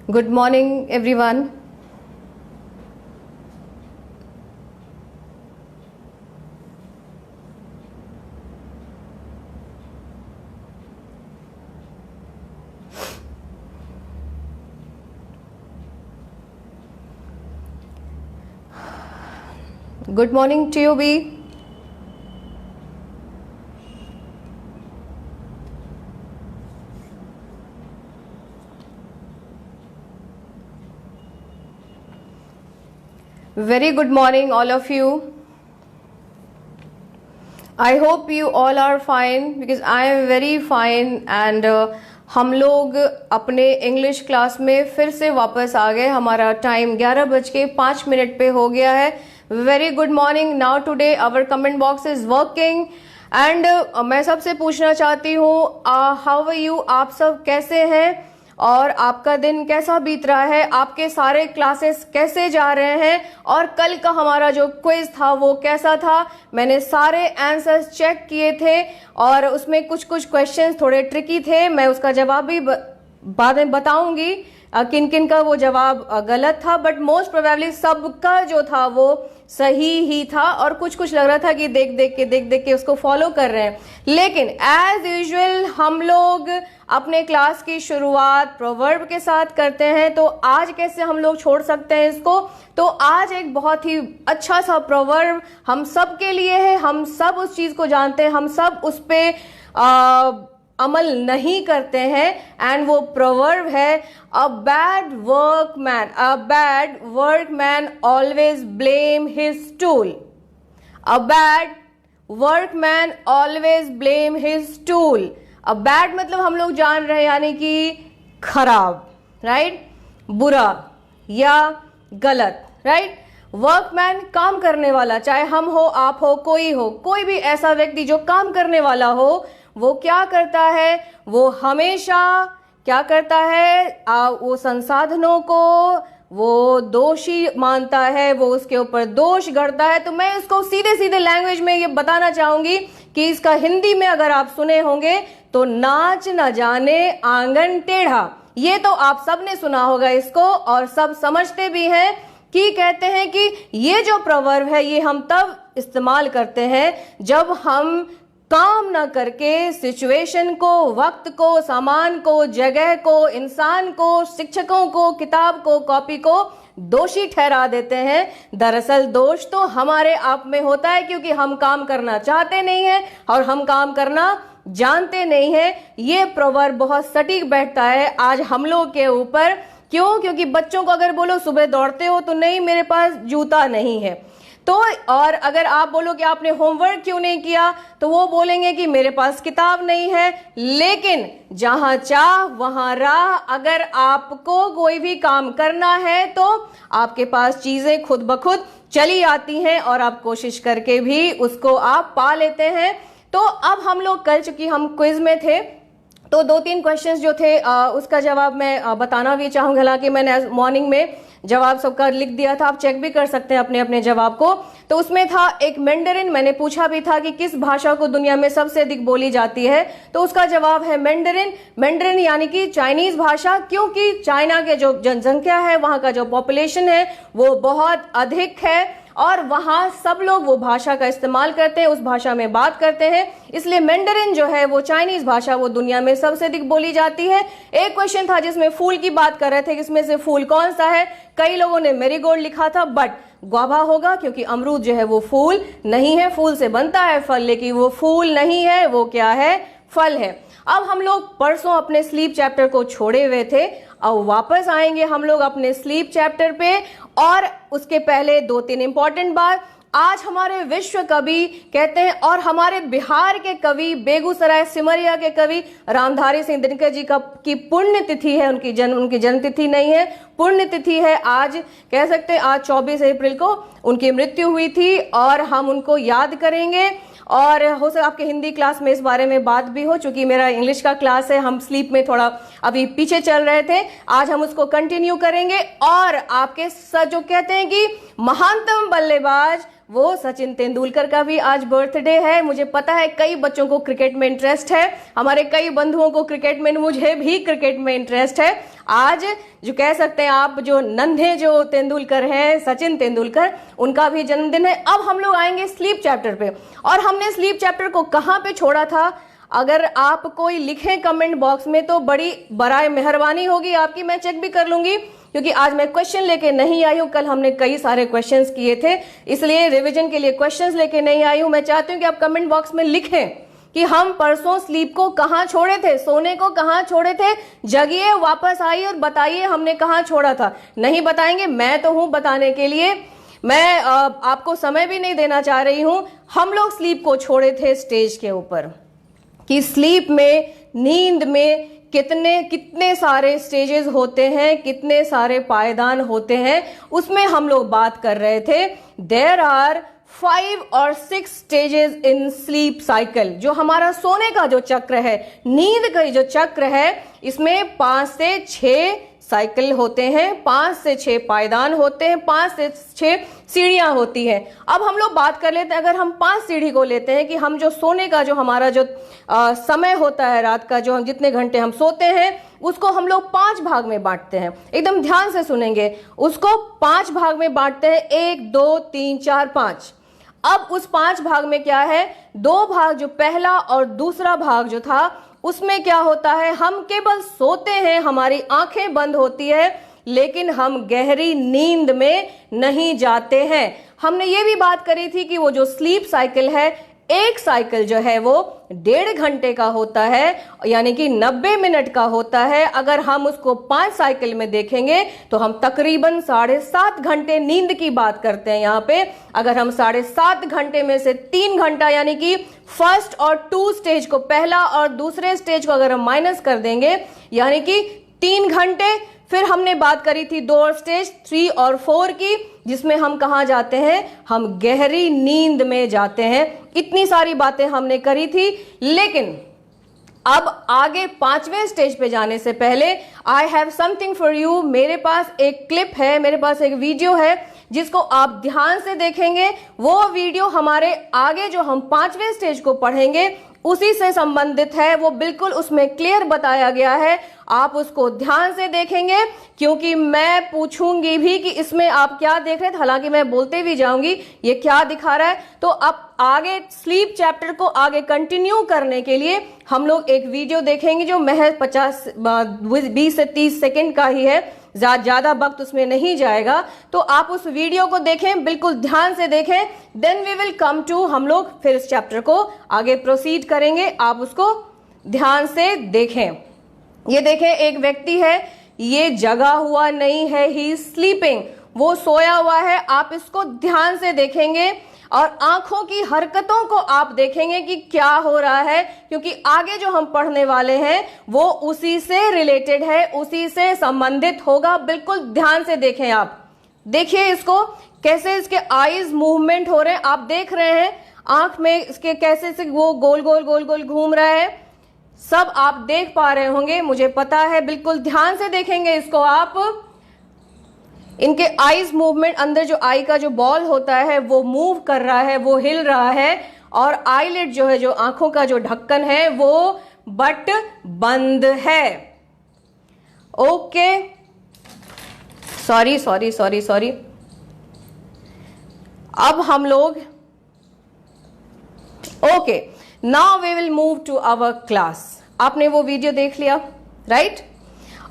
Good morning, everyone. Good morning to you, B. Very good morning, all of you. I hope you all are fine because I am very fine and हम लोग अपने English class में फिर से वापस आ गए. हमारा time 11:05 पे हो गया है. Very good morning. Now today our comment box is working and मैं सबसे पूछना चाहती हूँ हाउ आर यू, आप सब कैसे हैं और आपका दिन कैसा बीत रहा है, आपके सारे क्लासेस कैसे जा रहे हैं और कल का हमारा जो क्विज था वो कैसा था. मैंने सारे आंसर्स चेक किए थे और उसमें कुछ क्वेश्चंस थोड़े ट्रिकी थे. मैं उसका जवाब भी बाद में बताऊंगी किन किन का वो जवाब गलत था, बट मोस्ट प्रोबेबली सबका जो था वो सही ही था और कुछ लग रहा था कि देख देख के उसको फॉलो कर रहे हैं. लेकिन एज यूजुअल हम लोग अपने क्लास की शुरुआत प्रोवर्ब के साथ करते हैं, तो आज कैसे हम लोग छोड़ सकते हैं इसको. तो आज एक बहुत ही अच्छा सा प्रोवर्ब हम सब के लिए है. हम सब उस चीज को जानते हैं, हम सब उस पे अमल नहीं करते हैं एंड वो प्रोवर्ब है a bad workman always blame his tool. A bad workman always blame his tool. A bad मतलब हम लोग जान रहे हैं यानी कि खराब, राइट, बुरा या गलत, राइट. वर्कमैन काम करने वाला, चाहे हम हो, आप हो, कोई भी ऐसा व्यक्ति जो काम करने वाला हो, वो क्या करता है, वो हमेशा क्या करता है, वो संसाधनों को वो दोषी मानता है, वो उसके ऊपर दोष गढ़ता है. तो मैं इसको सीधे लैंग्वेज में ये बताना चाहूंगी कि इसका हिंदी में अगर आप सुने होंगे तो नाच न जाने आंगन टेढ़ा. ये तो आप सब ने सुना होगा इसको और सब समझते भी हैं कि कहते हैं कि ये जो प्रोवर्ब है ये हम तब इस्तेमाल करते हैं जब हम काम ना करके सिचुएशन को, वक्त को, सामान को, जगह को, इंसान को, शिक्षकों को, किताब को, कॉपी को दोषी ठहरा देते हैं. दरअसल दोष तो हमारे आप में होता है क्योंकि हम काम करना चाहते नहीं हैं और हम काम करना जानते नहीं हैं. ये प्रोवर्ब बहुत सटीक बैठता है आज हम लोग के ऊपर. क्यों? क्योंकि बच्चों को अगर बोलो सुबह दौड़ते हो तो नहीं, मेरे पास जूता नहीं है. तो और अगर आप बोलो कि आपने होमवर्क क्यों नहीं किया तो वो बोलेंगे कि मेरे पास किताब नहीं है. लेकिन जहां चाह वहां राह. अगर आपको कोई भी काम करना है तो आपके पास चीजें खुद ब खुद चली आती हैं और आप कोशिश करके भी उसको आप पा लेते हैं. तो अब हम लोग कल, चूंकि हम क्विज में थे तो 2-3 क्वेश्चंस जो थे उसका जवाब मैं बताना भी चाहूंगी. हालांकि मैंने मॉर्निंग में जवाब सबका लिख दिया था, आप चेक भी कर सकते हैं अपने अपने जवाब को. तो उसमें था एक मैंडरिन. मैंने पूछा भी था कि किस भाषा को दुनिया में सबसे अधिक बोली जाती है, तो उसका जवाब है मैंडरिन. मैंडरिन यानी कि चाइनीज भाषा, क्योंकि चाइना के जो जनसंख्या है, वहां का जो पॉपुलेशन है वो बहुत अधिक है और वहां सब लोग वो भाषा का इस्तेमाल करते हैं, उस भाषा में बात करते हैं. इसलिए मैंडरिन जो है वो चाइनीज भाषा, वो दुनिया में सबसे अधिक बोली जाती है. एक क्वेश्चन था जिसमें फूल की बात कर रहे थे, इसमें से फूल कौन सा है. कई लोगों ने मेरीगोल्ड लिखा था, बट ग्वाभा होगा क्योंकि अमरूद जो है वो फूल नहीं है. फूल से बनता है फल, लेकिन वो फूल नहीं है, वो क्या है, फल है. अब हम लोग परसों अपने स्लीप चैप्टर को छोड़े हुए थे, अब वापस आएंगे हम लोग अपने स्लीप चैप्टर पे. और उसके पहले 2-3 इंपॉर्टेंट बात. आज हमारे विश्व कवि कहते हैं और हमारे बिहार के कवि, बेगूसराय सिमरिया के कवि रामधारी सिंह दिनकर जी की पुण्य तिथि है. उनकी जन्म तिथि नहीं है, पुण्य तिथि है. आज कह सकते हैं आज 24 अप्रैल को उनकी मृत्यु हुई थी और हम उनको याद करेंगे. और हो सकता आपके हिंदी क्लास में इस बारे में बात भी हो, चूंकि मेरा इंग्लिश का क्लास है, हम स्लीप में थोड़ा अभी पीछे चल रहे थे, आज हम उसको कंटिन्यू करेंगे. और आपके जो कहते हैं कि महानतम बल्लेबाज वो सचिन तेंदुलकर का भी आज बर्थडे है। मुझे पता है कई बच्चों को क्रिकेट में इंटरेस्ट है, हमारे कई बंधुओं को क्रिकेट में, मुझे भी क्रिकेट में इंटरेस्ट है। आज जो कह सकते हैं आप, जो नन्हे जो तेंदुलकर हैं, सचिन तेंदुलकर, उनका भी जन्मदिन है। अब हम लोग आएंगे स्लीप चैप्टर पे, और हमने स्लीप चैप्टर को कहां पे छोड़ा था, अगर आप कोई लिखें कमेंट बॉक्स में तो बड़ी बराए मेहरबानी होगी आपकी, मैं चेक भी कर लूंगी, क्योंकि आज मैं क्वेश्चन लेके नहीं आई हूं। कल हमने कई सारे क्वेश्चंस किए थे, इसलिए रिवीजन के लिए क्वेश्चंस लेके नहीं आई हूं। मैं चाहती हूं कि आप कमेंट बॉक्स में लिखें कि हम परसों स्लीप को कहां छोड़े थे, सोने को कहां छोड़े थे। जगिए, वापस आइए और बताइए हमने कहां छोड़ा था। नहीं बताएंगे, मैं तो हूं बताने के लिए, मैं आपको समय भी नहीं देना चाह रही हूं। हम लोग स्लीप को छोड़े थे स्टेज के ऊपर, कि स्लीप में, नींद में कितने सारे स्टेजेस होते हैं, कितने सारे पायदान होते हैं, उसमें हम लोग बात कर रहे थे। देयर आर 5 और 6 स्टेजेस इन स्लीप साइकिल। जो हमारा सोने का जो चक्र है, नींद का जो चक्र है, इसमें 5 से 6 साइकिल होते हैं, 5 से 6 पायदान होते हैं, 5 से 6 सीढ़ियां होती हैं। अब हम लोग बात कर लेते हैं, अगर हम 5 सीढ़ी को लेते हैं कि हम जो सोने का जो हमारा जो समय होता है रात का, जो हम जितने घंटे हम सोते हैं, उसको हम लोग 5 भाग में बांटते हैं। एकदम ध्यान से सुनेंगे, उसको 5 भाग में बांटते हैं, 1 2 3 4 5। अब उस 5 भाग में क्या है, 2 भाग, जो पहला और दूसरा भाग जो था, उसमें क्या होता है, हम केवल सोते हैं, हमारी आंखें बंद होती है, लेकिन हम गहरी नींद में नहीं जाते हैं। हमने ये भी बात करी थी कि वो जो स्लीप साइकिल है, एक साइकिल जो है वो 1.5 घंटे का होता है, यानी कि 90 मिनट का होता है। अगर हम उसको 5 साइकिल में देखेंगे तो हम तकरीबन 7.5 घंटे नींद की बात करते हैं यहाँ पे। अगर हम 7.5 घंटे में से 3 घंटा, यानी कि फर्स्ट और 2 स्टेज को, पहला और दूसरे स्टेज को अगर हम माइनस कर देंगे, यानी कि 3 घंटे। फिर हमने बात करी थी 2 स्टेज 3 और 4 की, जिसमें हम कहां जाते हैं, हम गहरी नींद में जाते हैं। इतनी सारी बातें हमने करी थी, लेकिन अब आगे 5वें स्टेज पे जाने से पहले I have something for you. मेरे पास एक क्लिप है, मेरे पास एक वीडियो है, जिसको आप ध्यान से देखेंगे। वो वीडियो हमारे आगे जो हम 5वें स्टेज को पढ़ेंगे उसी से संबंधित है। वो बिल्कुल उसमें क्लियर बताया गया है, आप उसको ध्यान से देखेंगे, क्योंकि मैं पूछूंगी भी कि इसमें आप क्या देख रहे थे। हालांकि मैं बोलते भी जाऊंगी ये क्या दिखा रहा है। तो अब आगे स्लीप चैप्टर को आगे कंटिन्यू करने के लिए हम लोग एक वीडियो देखेंगे, जो महज 20 से 30 सेकंड का ही है, ज्यादा वक्त उसमें नहीं जाएगा। तो आप उस वीडियो को देखें, बिल्कुल ध्यान से देखें, then we will come to, हम लोग फिर इस चैप्टर को आगे प्रोसीड करेंगे। आप उसको ध्यान से देखें। ये देखें, एक व्यक्ति है, ये जगा हुआ नहीं है, ही इज स्लीपिंग, वो सोया हुआ है। आप इसको ध्यान से देखेंगे और आंखों की हरकतों को आप देखेंगे कि क्या हो रहा है, क्योंकि आगे जो हम पढ़ने वाले हैं वो उसी से रिलेटेड है, उसी से संबंधित होगा। बिल्कुल ध्यान से देखें, आप देखिए इसको, कैसे इसके आईज मूवमेंट हो रहे हैं। आप देख रहे हैं आंख में इसके कैसे से वो गोल गोल गोल गोल घूम रहा है, सब आप देख पा रहे होंगे, मुझे पता है। बिल्कुल ध्यान से देखेंगे इसको आप, इनके आईज मूवमेंट, अंदर जो आई का जो बॉल होता है वो मूव कर रहा है, वो हिल रहा है, और आईलिड जो है, जो आंखों का जो ढक्कन है, वो बट बंद है। Okay, sorry. अब हम लोग, okay, now we will move to our class. आपने वो वीडियो देख लिया, राइट?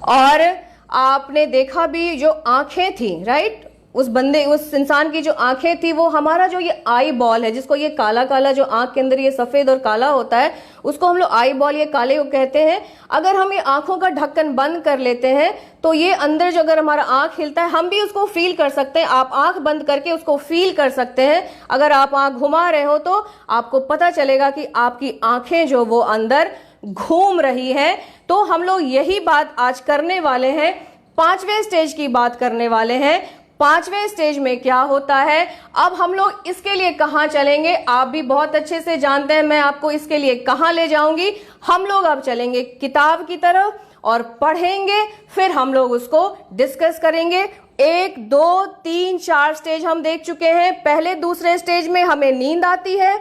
और आपने देखा भी जो आंखें थी, राइट? उस इंसान की जो आंखें थी, वो हमारा जो ये आई बॉल है, जिसको ये काला काला जो आंख के अंदर ये सफेद और काला होता है, उसको हम लोग आई बॉल, ये काले को कहते हैं। अगर हम ये आंखों का ढक्कन बंद कर लेते हैं तो ये अंदर जो, अगर हमारा आंख हिलता है, हम भी उसको फील कर सकते हैं। आप आंख बंद करके उसको फील कर सकते हैं। अगर आप आंख घुमा रहे हो तो आपको पता चलेगा कि आपकी आंखें जो वो अंदर घूम रही हैं। तो हम लोग यही बात आज करने वाले हैं, 5वें स्टेज की बात करने वाले हैं। 5वें स्टेज में क्या होता है, अब हम लोग इसके लिए कहां चलेंगे, आप भी बहुत अच्छे से जानते हैं मैं आपको इसके लिए कहां ले जाऊंगी। हम लोग अब चलेंगे किताब की तरफ और पढ़ेंगे, फिर हम लोग उसको डिस्कस करेंगे। 1 2 3 4 स्टेज हम देख चुके हैं। पहले दूसरे स्टेज में हमें नींद आती है,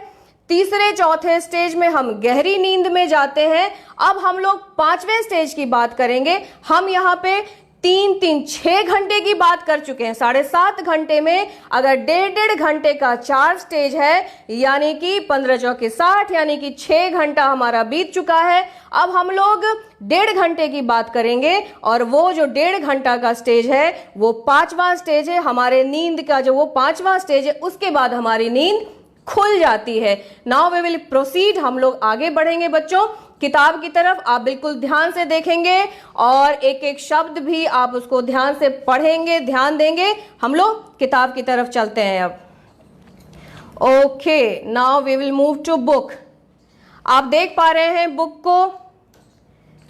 तीसरे चौथे स्टेज में हम गहरी नींद में जाते हैं। अब हम लोग 5वें स्टेज की बात करेंगे। हम यहाँ पे 6 घंटे की बात कर चुके हैं। 7.5 घंटे में अगर 1.5 घंटे का 4 स्टेज है, यानी कि 15 चौके 60, यानी कि 6 घंटा हमारा बीत चुका है। अब हम लोग 1.5 घंटे की बात करेंगे और वो जो 1.5 घंटा का स्टेज है वो 5वां स्टेज है। हमारे नींद का जो वो 5वां स्टेज है, उसके बाद हमारी नींद खुल जाती है। नाउ वी विल प्रोसीड, हम लोग आगे बढ़ेंगे बच्चों किताब की तरफ। आप बिल्कुल ध्यान से देखेंगे और एक एक शब्द भी आप उसको ध्यान से पढ़ेंगे, ध्यान देंगे। हम लोग किताब की तरफ चलते हैं अब। Okay, now we will move to book. आप देख पा रहे हैं बुक को,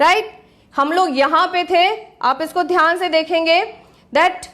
राइट? हम लोग यहां पे थे, आप इसको ध्यान से देखेंगे। That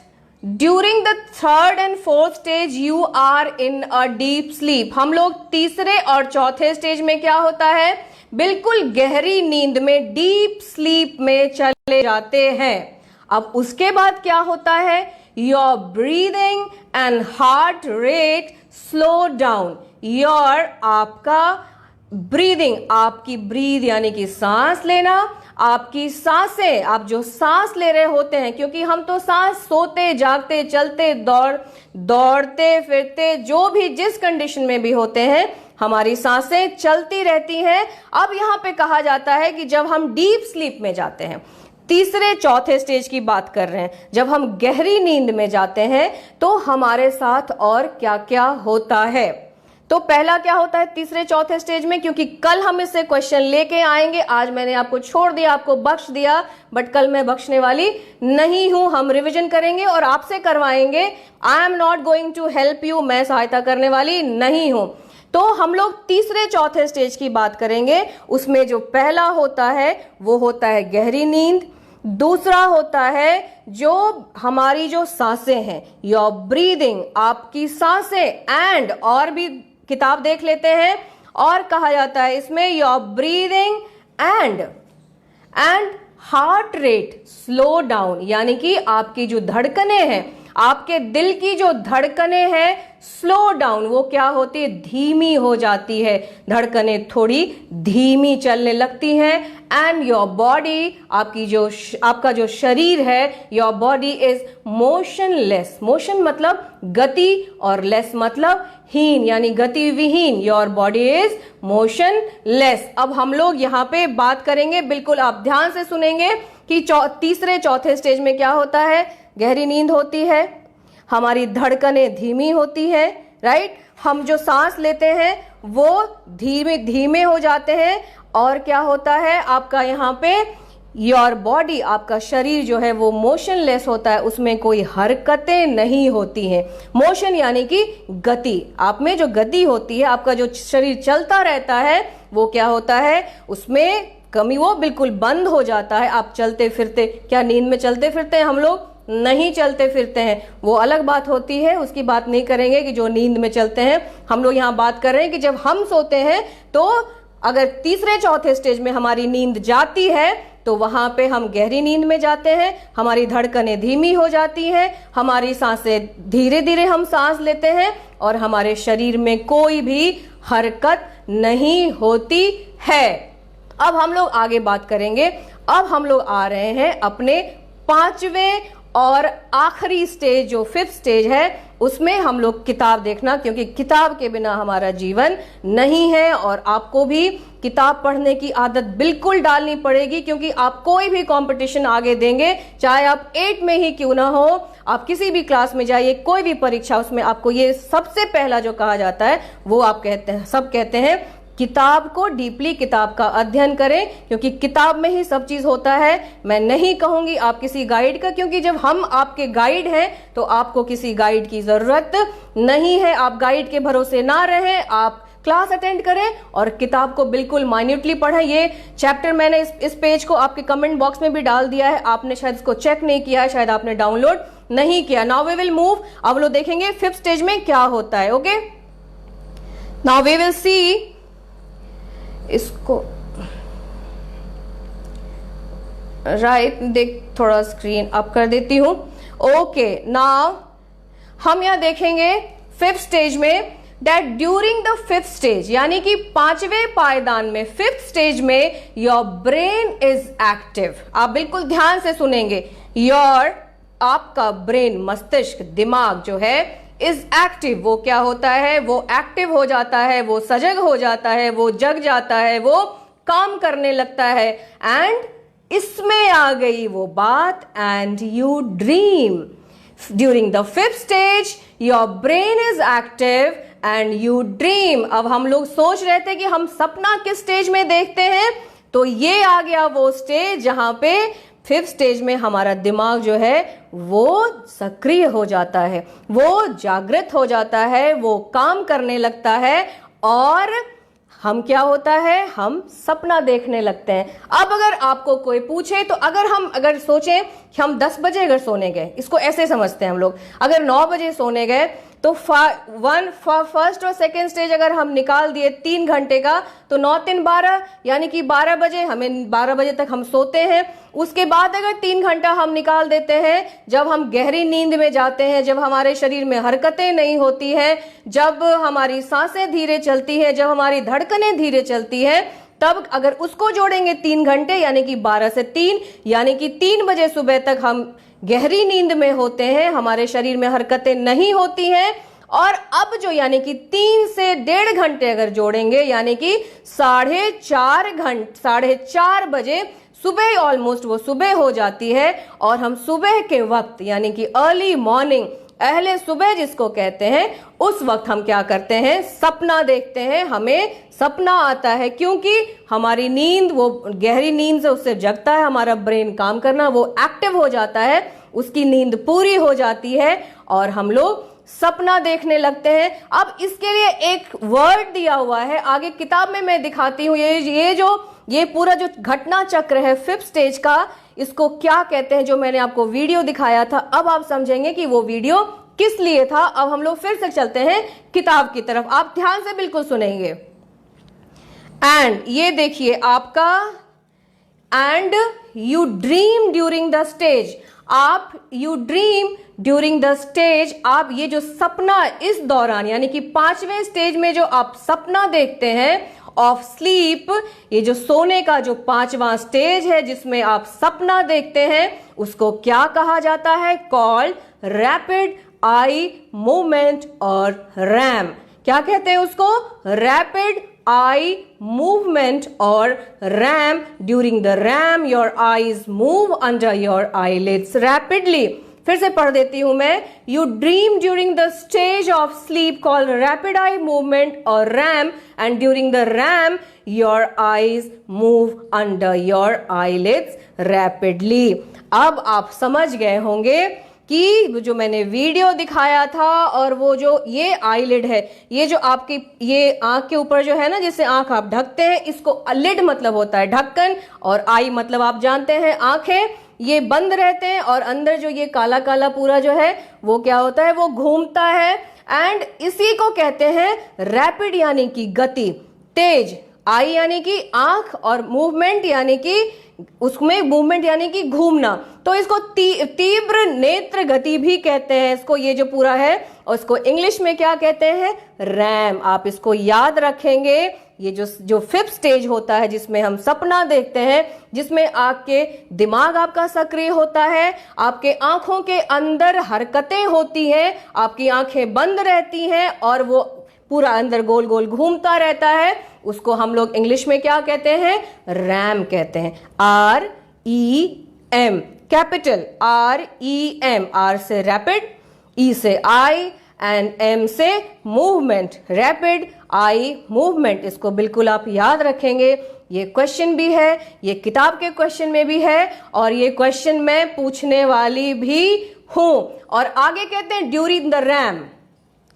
during the 3rd and 4th stage you are in a deep sleep. हम लोग तीसरे और चौथे स्टेज में क्या होता है, बिल्कुल गहरी नींद में, डीप स्लीप में चले जाते हैं। अब उसके बाद क्या होता है, your breathing and heart rate slow down. Your आपका ब्रीदिंग, आपकी ब्रीद यानी कि सांस लेना, आपकी सांसें, आप जो सांस ले रहे होते हैं, क्योंकि हम तो सांस सोते जागते चलते दौड़ते फिरते जो भी जिस कंडीशन में भी होते हैं, हमारी सांसें चलती रहती हैं। अब यहां पे कहा जाता है कि जब हम डीप स्लीप में जाते हैं, तीसरे चौथे स्टेज की बात कर रहे हैं, जब हम गहरी नींद में जाते हैं तो हमारे साथ और क्या क्या होता है। तो पहला क्या होता है तीसरे चौथे स्टेज में, क्योंकि कल हम इससे क्वेश्चन लेके आएंगे। आज मैंने आपको छोड़ दिया, आपको बख्श दिया, बट कल मैं बख्शने वाली नहीं हूं। हम रिवीजन करेंगे और आपसे करवाएंगे। I am not going to help you, मैं सहायता करने वाली नहीं हूं। तो हम लोग तीसरे चौथे स्टेज की बात करेंगे। उसमें जो पहला होता है वो होता है गहरी नींद, दूसरा होता है जो हमारी जो सांसें हैं, योर ब्रीदिंग, आपकी सांसें, एंड और भी किताब देख लेते हैं और कहा जाता है इसमें your breathing and heart rate slow down, यानी कि आपकी जो धड़कने हैं, आपके दिल की जो धड़कने हैं स्लो डाउन, वो क्या होती है, धीमी हो जाती है। धड़कने थोड़ी धीमी चलने लगती हैं। एंड योर बॉडी, आपका जो शरीर है, your body is motionless. Motion मतलब गति और लेस मतलब हीन, यानी गति विहीन। Your body is motionless. अब हम लोग यहाँ पे बात करेंगे, बिल्कुल आप ध्यान से सुनेंगे कि तीसरे चौथे स्टेज में क्या होता है, गहरी नींद होती है, हमारी धड़कनें धीमी होती है, राइट? हम जो सांस लेते हैं वो धीमे हो जाते हैं। और क्या होता है आपका यहाँ पे, योर बॉडी, आपका शरीर जो है वो मोशनलेस होता है, उसमें कोई हरकतें नहीं होती हैं। मोशन यानी कि गति, आप में जो गति होती है, आपका जो शरीर चलता रहता है, वो क्या होता है, उसमें कमी, वो बिल्कुल बंद हो जाता है। आप चलते फिरते, क्या नींद में चलते फिरते हैं हम लोग? नहीं चलते फिरते हैं, वो अलग बात होती है, उसकी बात नहीं करेंगे कि जो नींद में चलते हैं। हम लोग यहाँ बात कर रहे हैं कि जब हम सोते हैं तो अगर तीसरे चौथे स्टेज में हमारी नींद जाती है तो वहां पे हम गहरी नींद में जाते हैं, हमारी धड़कनें धीमी हो जाती हैं, हमारी सांसें धीरे धीरे हम सांस लेते हैं और हमारे शरीर में कोई भी हरकत नहीं होती है। अब हम लोग आगे बात करेंगे। अब हम लोग आ रहे हैं अपने 5वें और आखिरी स्टेज, जो 5th स्टेज है, उसमें हम लोग किताब देखना, क्योंकि किताब के बिना हमारा जीवन नहीं है। और आपको भी किताब पढ़ने की आदत बिल्कुल डालनी पड़ेगी, क्योंकि आप कोई भी कंपटीशन आगे देंगे, चाहे आप 8 में ही क्यों ना हो, आप किसी भी क्लास में जाइए, कोई भी परीक्षा, उसमें आपको ये सबसे पहला जो कहा जाता है वो आप कहते हैं, सब कहते हैं किताब को डीपली, किताब का अध्ययन करें, क्योंकि किताब में ही सब चीज होता है। मैं नहीं कहूंगी आप किसी गाइड का, क्योंकि जब हम आपके गाइड हैं तो आपको किसी गाइड की जरूरत नहीं है। आप गाइड के भरोसे ना रहें, आप क्लास अटेंड करें और किताब को बिल्कुल माइन्यूटली पढ़ें। ये चैप्टर मैंने इस पेज को आपके कमेंट बॉक्स में भी डाल दिया है, आपने शायद इसको चेक नहीं किया है, शायद आपने डाउनलोड नहीं किया। नाउ वी विल मूव, अब लोग देखेंगे 5th स्टेज में क्या होता है। Okay, now we will see, इसको राइट देख, थोड़ा स्क्रीन अप कर देती हूं। ओके, नाउ हम यहां देखेंगे फिफ्थ स्टेज में that during the fifth stage, यानी कि पांचवें पायदान में, फिफ्थ स्टेज में योर ब्रेन इज एक्टिव। आप बिल्कुल ध्यान से सुनेंगे। आपका ब्रेन, मस्तिष्क, दिमाग जो है इज एक्टिव। वो क्या होता है? वो एक्टिव हो जाता है, वो सजग हो जाता है, वो जग जाता है, वो काम करने लगता है। एंड इसमें आ गई वो बात, and you dream. During the fifth stage your brain is active and you dream. अब हम लोग सोच रहे थे कि हम सपना किस स्टेज में देखते हैं, तो ये आ गया वो स्टेज जहां पे फिफ्थ स्टेज में हमारा दिमाग जो है वो सक्रिय हो जाता है, वो जागृत हो जाता है, वो काम करने लगता है और हम क्या होता है? हम सपना देखने लगते हैं। अब अगर आपको कोई पूछे तो अगर सोचें कि हम 10 बजे अगर सोने गए, इसको ऐसे समझते हैं हम लोग, अगर 9 बजे सोने गए तो फर्स्ट और सेकेंड स्टेज अगर हम निकाल दिए 3 घंटे का, तो 9 3 12, यानी कि 12 बजे, हमें 12 बजे तक हम सोते हैं। उसके बाद अगर 3 घंटा हम निकाल देते हैं, जब हम गहरी नींद में जाते हैं, जब हमारे शरीर में हरकतें नहीं होती हैं, जब हमारी सांसें धीरे चलती हैं, जब हमारी धड़कनें धीरे चलती हैं, तब अगर उसको जोड़ेंगे 3 घंटे, यानी कि 12 से 3, यानी कि 3 बजे सुबह तक हम गहरी नींद में होते हैं, हमारे शरीर में हरकतें नहीं होती हैं। और अब जो यानी कि 3 से 1.5 घंटे अगर जोड़ेंगे, यानी कि 4:30 बजे सुबह, ऑलमोस्ट वो सुबह हो जाती है और हम सुबह के वक्त, यानी कि अर्ली मॉर्निंग, अहले सुबह जिसको कहते हैं, उस वक्त हम क्या करते हैं? सपना देखते हैं। हमें सपना आता है क्योंकि हमारी नींद, वो गहरी नींद से उससे जगता है हमारा ब्रेन काम करना, वो एक्टिव हो जाता है, उसकी नींद पूरी हो जाती है और हम लोग सपना देखने लगते हैं। अब इसके लिए एक वर्ड दिया हुआ है, आगे किताब में मैं दिखाती हूं। ये पूरा जो घटना चक्र है फिफ्थ स्टेज का, इसको क्या कहते हैं, जो मैंने आपको वीडियो दिखाया था। अब आप समझेंगे कि वो वीडियो किस लिए था। अब हम लोग फिर से चलते हैं किताब की तरफ, आप ध्यान से बिल्कुल सुनेंगे। एंड ये देखिए आपका, and you dream during the stage. You dream during the stage, आप ये जो सपना इस दौरान, यानी कि 5वें स्टेज में जो आप सपना देखते हैं ऑफ स्लीप, ये जो सोने का जो 5वां स्टेज है जिसमें आप सपना देखते हैं, उसको क्या कहा जाता है? कॉल्ड रैपिड आई मूवमेंट और रैम। क्या कहते हैं उसको? रैपिड आई मूवमेंट और REM. During the REM your eyes move under your eyelids rapidly. फिर से पढ़ देती हूं मैं। You dream during the stage of sleep called rapid eye movement और REM, and during the REM your eyes move under your eyelids rapidly. अब आप समझ गए होंगे कि जो मैंने वीडियो दिखाया था और वो जो ये आईलिड है, ये जो आपकी ये आंख के ऊपर जो है ना, जिससे आंख आप ढकते हैं, इसको लिड मतलब होता है ढक्कन, और आई मतलब आप जानते हैं आंखें। ये बंद रहते हैं और अंदर जो ये काला काला पूरा जो है वो क्या होता है? वो घूमता है। एंड इसी को कहते हैं रैपिड, यानी कि गति, तेज। आई यानी कि आंख और मूवमेंट यानी कि उसमें मूवमेंट यानी कि घूमना, तो इसको तीव्र नेत्र गति भी कहते हैं इसको, ये जो पूरा है। और इसको इंग्लिश में क्या कहते हैं? रैम। आप इसको याद रखेंगे। ये जो फिफ्थ स्टेज होता है जिसमें हम सपना देखते हैं, जिसमें आपके दिमाग आपका सक्रिय होता है, आपके आंखों के अंदर हरकतें होती हैं, आपकी आंखें बंद रहती हैं और वो पूरा अंदर गोल गोल घूमता रहता है, उसको हम लोग इंग्लिश में क्या कहते हैं? रैम कहते हैं। REM, capital REM। R से रैपिड, E से आई एंड M से मूवमेंट, रैपिड आई मूवमेंट। इसको बिल्कुल आप याद रखेंगे। ये क्वेश्चन भी है, ये किताब के क्वेश्चन में भी है और ये क्वेश्चन मैं पूछने वाली भी हूं। और आगे कहते हैं ड्यूरिंग द रैम।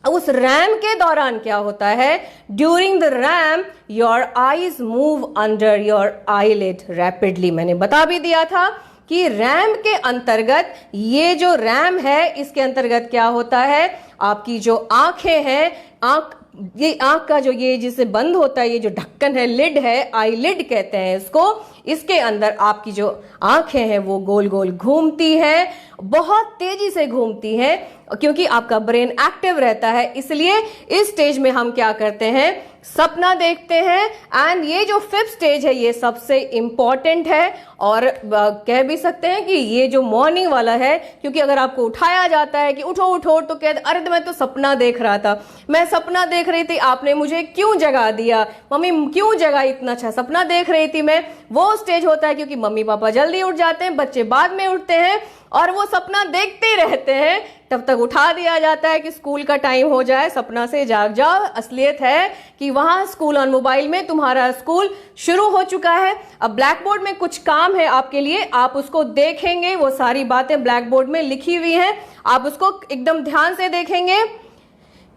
उस रैम के दौरान क्या होता है? During the REM your eyes move under your eyelid rapidly. मैंने बता भी दिया था कि रैम के अंतर्गत, ये जो रैम है इसके अंतर्गत क्या होता है? आपकी जो आंखें हैं, आंख ये आंख का जो ये जिसे बंद होता है, ये जो ढक्कन है, लिड है, आई लिड कहते हैं इसको, इसके अंदर आपकी जो आंखें हैं वो गोल गोल घूमती हैं, बहुत तेजी से घूमती हैं, क्योंकि आपका ब्रेन एक्टिव रहता है। इसलिए इस स्टेज में हम क्या करते हैं, सपना देखते हैं। एंड ये जो 5th स्टेज है ये सबसे इंपॉर्टेंट है, और कह भी सकते हैं कि ये जो मॉर्निंग वाला है, क्योंकि अगर आपको उठाया जाता है कि उठो उठो तो कहते अरे मैं तो सपना देख रहा था, मैं सपना देख रही थी, आपने मुझे क्यों जगा दिया, मम्मी क्यों जगा, इतना अच्छा सपना देख रही थी मैं। वो स्टेज होता है क्योंकि मम्मी पापा जल्दी उठ जाते हैं, बच्चे बाद में उठते हैं और वो सपना देखते रहते हैं, तब तक उठा दिया जाता है कि स्कूल का टाइम हो जाए, सपना से जाग जाओ। असलियत है कि वहां स्कूल ऑन मोबाइल में तुम्हारा स्कूल शुरू हो चुका है। अब ब्लैक बोर्ड में कुछ काम है आपके लिए, आप उसको देखेंगे, वो सारी बातें ब्लैक बोर्ड में लिखी हुई हैं, आप उसको एकदम ध्यान से देखेंगे।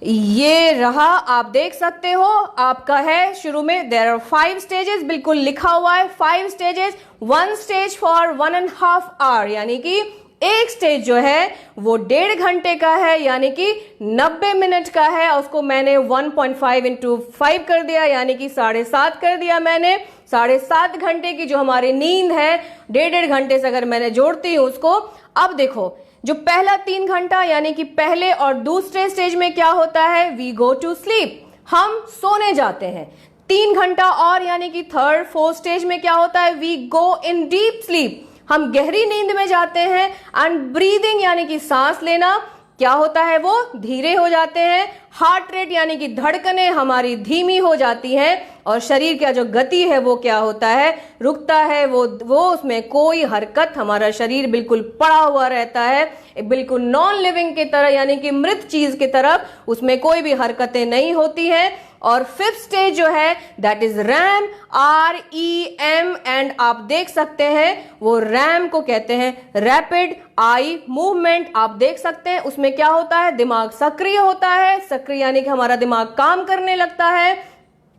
ये रहा, आप देख सकते हो, आपका है शुरू में देयर आर 5 स्टेजेस, बिल्कुल लिखा हुआ है 5 स्टेजेस, 1 स्टेज फॉर 1.5 आवर, यानी कि एक स्टेज जो है वो 1.5 घंटे का है, यानी कि 90 मिनट का है। उसको मैंने 1.5 into 5 कर दिया, यानी कि 7.5 कर दिया मैंने। 7.5 घंटे की जो हमारी नींद है, 1.5 घंटे से अगर मैंने जोड़ती हूं उसको, अब देखो जो पहला 3 घंटा यानी कि पहले और दूसरे स्टेज में क्या होता है, वी गो टू स्लीप, हम सोने जाते हैं। 3 घंटा और यानी कि 3rd 4th स्टेज में क्या होता है, we go in deep sleep, हम गहरी नींद में जाते हैं। एंड ब्रीदिंग यानी कि सांस लेना क्या होता है, वो धीरे हो जाते हैं। हार्ट रेट यानी कि धड़कनें हमारी धीमी हो जाती हैं, और शरीर का जो गति है वो क्या होता है, रुकता है, वो उसमें कोई हरकत, हमारा शरीर बिल्कुल पड़ा हुआ रहता है, बिल्कुल नॉन लिविंग की तरह, यानी कि मृत चीज की तरफ, उसमें कोई भी हरकतें नहीं होती हैं। और 5th स्टेज जो है that is RAM, REM, and आप देख सकते हैं वो रैम को कहते हैं रैपिड आई मूवमेंट। आप देख सकते हैं उसमें क्या होता है, दिमाग सक्रिय होता है, सक्रिय यानी कि हमारा दिमाग काम करने लगता है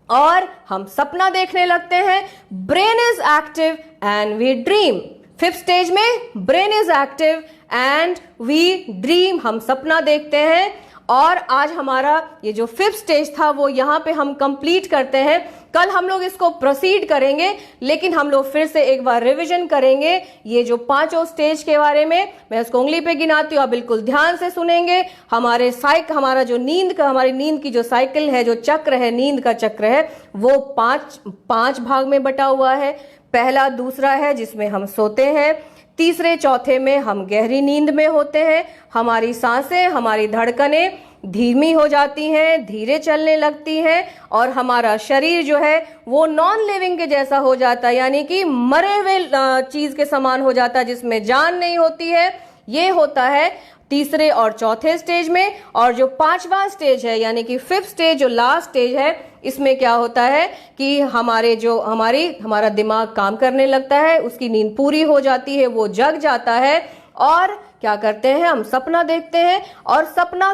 और हम सपना देखने लगते हैं। Brain is active and we dream. 5th stage में brain is active and we dream, हम सपना देखते हैं। और आज हमारा ये जो 5th स्टेज था वो यहाँ पे हम कंप्लीट करते हैं। कल हम लोग इसको प्रोसीड करेंगे, लेकिन हम लोग फिर से एक बार रिवीजन करेंगे ये जो 5 स्टेज के बारे में। मैं इसको उंगली पे गिनाती हूँ, आप बिल्कुल ध्यान से सुनेंगे। हमारा जो हमारी नींद की जो साइकिल है, जो चक्र है, नींद का चक्र है, वो 5 भाग में बटा हुआ है। पहला दूसरा है जिसमें हम सोते हैं, तीसरे चौथे में हम गहरी नींद में होते हैं, हमारी सांसें, हमारी धड़कनें धीमी हो जाती हैं, धीरे चलने लगती हैं, और हमारा शरीर जो है वो नॉन लिविंग के जैसा हो जाता है, यानी कि मरे हुए चीज के समान हो जाता है, जिसमें जान नहीं होती है। ये होता है तीसरे और चौथे स्टेज में। और जो 5वां स्टेज है यानी कि 5th स्टेज, जो लास्ट स्टेज है, इसमें क्या होता है कि हमारा दिमाग काम करने लगता है, उसकी नींद पूरी हो जाती है, वो जग जाता है, और क्या करते हैं, हम सपना देखते हैं। और सपना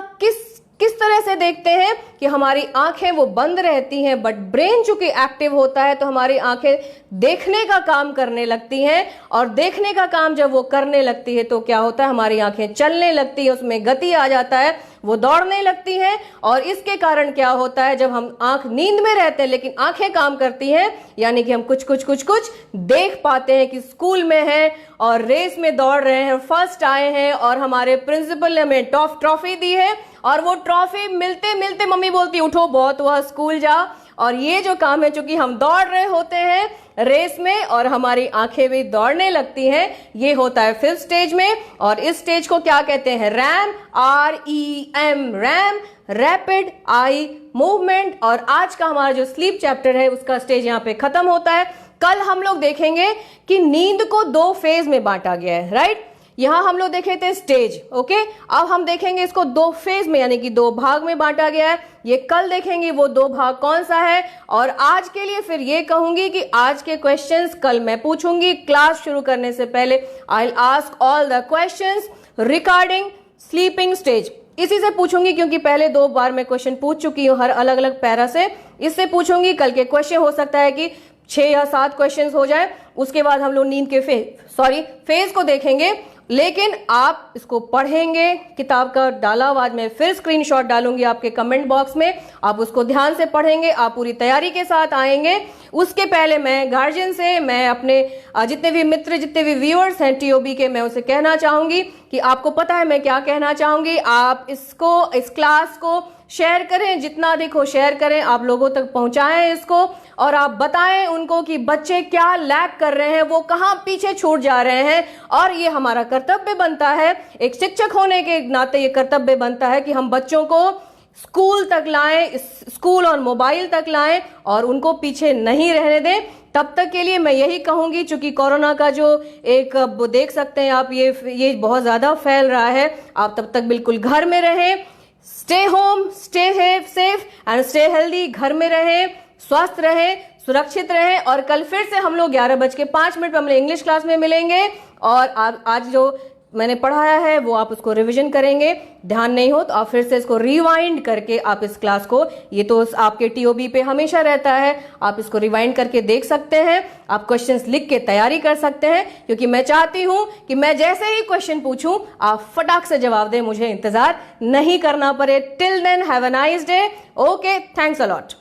किस तरह से देखते हैं कि हमारी आंखें वो बंद रहती हैं, बट ब्रेन चूंकि एक्टिव होता है तो हमारी आंखें देखने का काम करने लगती हैं, और देखने का काम जब वो करने लगती है तो क्या होता है, हमारी आंखें चलने लगती है, उसमें गति आ जाता है, वो दौड़ने लगती हैं। और इसके कारण क्या होता है, जब हम नींद में रहते हैं लेकिन आंखें काम करती हैं, यानी कि हम कुछ देख पाते हैं कि स्कूल में हैं और रेस में दौड़ रहे हैं, फर्स्ट आए हैं, और हमारे प्रिंसिपल ने हमें ट्रॉफी दी है, और वो ट्रॉफी मिलते मिलते मम्मी बोलती उठो बहुत हुआ, स्कूल जाओ। और ये जो काम है, चूंकि हम दौड़ रहे होते हैं रेस में और हमारी आंखें भी दौड़ने लगती हैं, ये होता है 5th स्टेज में। और इस स्टेज को क्या कहते हैं, RAM, REM, RAM, rapid eye movement. और आज का हमारा जो स्लीप चैप्टर है उसका स्टेज यहाँ पे खत्म होता है। कल हम लोग देखेंगे कि नींद को 2 फेज में बांटा गया है, राइट। यहां हम लोग देखे थे स्टेज, ओके। अब हम देखेंगे इसको 2 फेज में, यानी कि 2 भाग में बांटा गया है। ये कल देखेंगे वो 2 भाग कौन सा है। और आज के लिए फिर ये कहूंगी कि आज के क्वेश्चंस कल मैं पूछूंगी। क्लास शुरू करने से पहले I will ask all the questions regarding sleeping stage. इसी से पूछूंगी क्योंकि पहले 2 बार मैं क्वेश्चन पूछ चुकी हूं हर अलग अलग पैरा से, इससे पूछूंगी। कल के क्वेश्चन हो सकता है कि 6 या 7 क्वेश्चंस हो जाए, उसके बाद हम लोग नींद के फेज को देखेंगे। लेकिन आप इसको पढ़ेंगे, किताब का डाला हुआ आज मैं फिर स्क्रीनशॉट डालूंगी आपके कमेंट बॉक्स में, आप उसको ध्यान से पढ़ेंगे, आप पूरी तैयारी के साथ आएंगे। उसके पहले मैं गार्जियन से, मैं अपने जितने भी मित्र, जितने भी व्यूअर्स हैं टीओबी के, मैं उसे कहना चाहूंगी कि आपको पता है मैं क्या कहना चाहूंगी, आप इसको, इस क्लास को शेयर करें, जितना अधिक हो शेयर करें, आप लोगों तक पहुंचाएं इसको, और आप बताएं उनको कि बच्चे क्या लैग कर रहे हैं, वो कहां पीछे छूट जा रहे हैं। और ये हमारा कर्तव्य बनता है, एक शिक्षक होने के नाते ये कर्तव्य बनता है कि हम बच्चों को स्कूल तक लाएं, स्कूल और मोबाइल तक लाएं और उनको पीछे नहीं रहने दें। तब तक के लिए मैं यही कहूंगी, चूंकि कोरोना का जो एक देख सकते हैं आप, ये बहुत ज्यादा फैल रहा है, आप तब तक बिल्कुल घर में रहें, stay home, stay safe and stay healthy, घर में रहें, स्वस्थ रहें, सुरक्षित रहें। और कल फिर से हम लोग 11:05 पर हम इंग्लिश क्लास में मिलेंगे, और आज जो मैंने पढ़ाया है वो आप उसको रिवीजन करेंगे, ध्यान नहीं हो तो आप फिर से इसको रिवाइंड करके आप इस क्लास को, ये तो आपके टीओबी पे हमेशा रहता है, आप इसको रिवाइंड करके देख सकते हैं, आप क्वेश्चंस लिख के तैयारी कर सकते हैं, क्योंकि मैं चाहती हूं कि मैं जैसे ही क्वेश्चन पूछूं आप फटाक से जवाब दें, मुझे इंतजार नहीं करना पड़े। Till then have a nice day. Okay, thanks a lot.